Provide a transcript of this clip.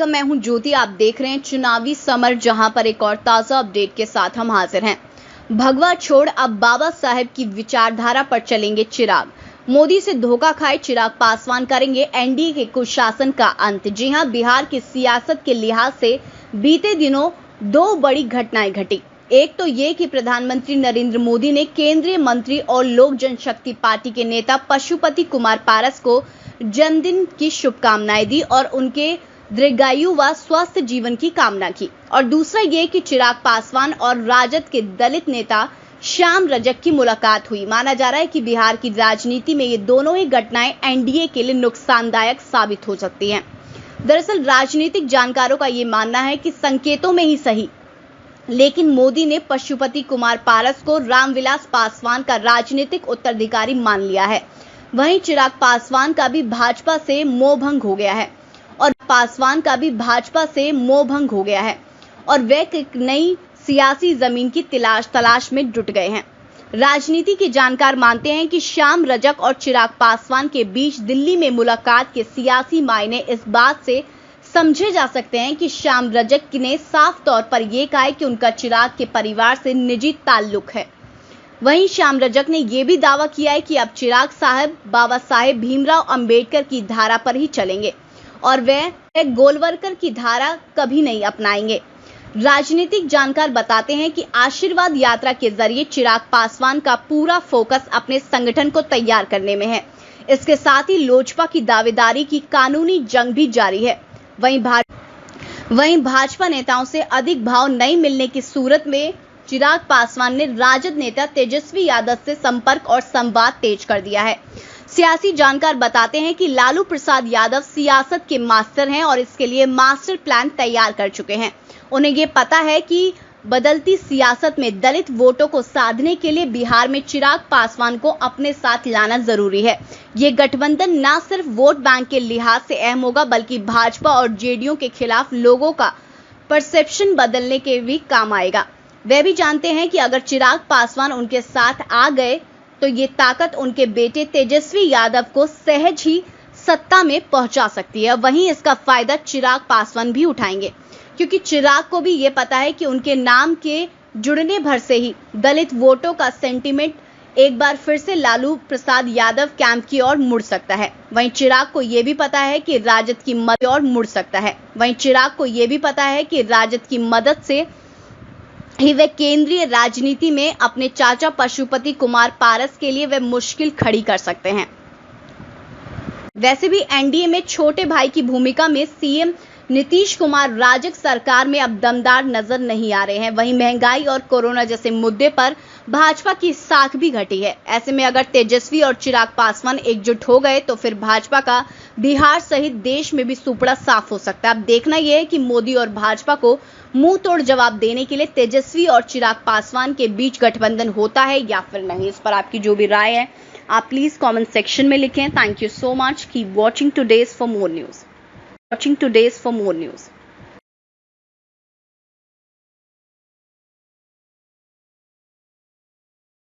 Welcome, मैं हूं ज्योति। आप देख रहे हैं चुनावी समर, जहां पर एक और ताजा अपडेट के साथ हम हाजिर हैं। भगवा छोड़ अब बाबा साहेब की विचारधारा पर चलेंगे चिराग। मोदी से धोखा खाए चिराग पासवान करेंगे एनडीए के कुशासन का अंत। जी हां, बिहार की सियासत के लिहाज से बीते दिनों दो बड़ी घटनाएं घटी। एक तो ये कि प्रधानमंत्री नरेंद्र मोदी ने केंद्रीय मंत्री और लोक जनशक्ति पार्टी के नेता पशुपति कुमार पारस को जन्मदिन की शुभकामनाएं दी और उनके दीर्घायु व स्वस्थ जीवन की कामना की। और दूसरा ये कि चिराग पासवान और राजद के दलित नेता श्याम रजक की मुलाकात हुई। माना जा रहा है कि बिहार की राजनीति में ये दोनों ही घटनाएं एनडीए के लिए नुकसानदायक साबित हो सकती हैं। दरअसल राजनीतिक जानकारों का ये मानना है कि संकेतों में ही सही, लेकिन मोदी ने पशुपति कुमार पारस को रामविलास पासवान का राजनीतिक उत्तराधिकारी मान लिया है। वहीं चिराग पासवान का भी भाजपा से मोहभंग हो गया है और वे एक नई सियासी जमीन की तलाश में जुट गए हैं। राजनीति के जानकार मानते हैं कि श्याम रजक और चिराग पासवान के बीच दिल्ली में मुलाकात के सियासी मायने इस बात से समझे जा सकते हैं कि श्याम रजक ने साफ तौर पर यह कहा है कि उनका चिराग के परिवार से निजी ताल्लुक है। वहीं श्याम रजक ने यह भी दावा किया है कि अब चिराग साहब बाबा साहेब भीमराव अंबेडकर की धारा पर ही चलेंगे और वे गोलवरकर की धारा कभी नहीं अपनाएंगे। राजनीतिक जानकार बताते हैं कि आशीर्वाद यात्रा के जरिए चिराग पासवान का पूरा फोकस अपने संगठन को तैयार करने में है। इसके साथ ही लोजपा की दावेदारी की कानूनी जंग भी जारी है। वहीं भाजपा नेताओं से अधिक भाव नहीं मिलने की सूरत में चिराग पासवान ने राजद नेता तेजस्वी यादव से संपर्क और संवाद तेज कर दिया है। सियासी जानकार बताते हैं कि लालू प्रसाद यादव सियासत के मास्टर हैं और इसके लिए मास्टर प्लान तैयार कर चुके हैं। उन्हें ये पता है कि बदलती सियासत में दलित वोटों को साधने के लिए बिहार में चिराग पासवान को अपने साथ लाना जरूरी है। ये गठबंधन न सिर्फ वोट बैंक के लिहाज से अहम होगा, बल्कि भाजपा और जेडीयू के खिलाफ लोगों का परसेप्शन बदलने के भी काम आएगा। वे भी जानते हैं कि अगर चिराग पासवान उनके साथ आ गए तो ये ताकत उनके बेटे तेजस्वी यादव को सहज ही सत्ता में पहुंचा सकती है। वहीं इसका फायदा चिराग पासवान भी उठाएंगे, क्योंकि चिराग को भी ये पता है कि उनके नाम के जुड़ने भर से ही दलित वोटों का सेंटीमेंट एक बार फिर से लालू प्रसाद यादव कैंप की ओर मुड़ सकता है। वहीं चिराग को ये भी पता है कि राजद की मदद से ही वे केंद्रीय राजनीति में अपने चाचा पशुपति कुमार पारस के लिए वे मुश्किल खड़ी कर सकते हैं। वैसे भी एनडीए में छोटे भाई की भूमिका में सीएम नीतीश कुमार राजग सरकार में अब दमदार नजर नहीं आ रहे हैं। वहीं महंगाई और कोरोना जैसे मुद्दे पर भाजपा की साख भी घटी है। ऐसे में अगर तेजस्वी और चिराग पासवान एकजुट हो गए तो फिर भाजपा का बिहार सहित देश में भी सुपड़ा साफ हो सकता है। अब देखना यह है कि मोदी और भाजपा को मुंह तोड़ जवाब देने के लिए तेजस्वी और चिराग पासवान के बीच गठबंधन होता है या फिर नहीं। इस पर आपकी जो भी राय है आप प्लीज कमेंट सेक्शन में लिखें। Thank you so much. Keep watching today's for more news.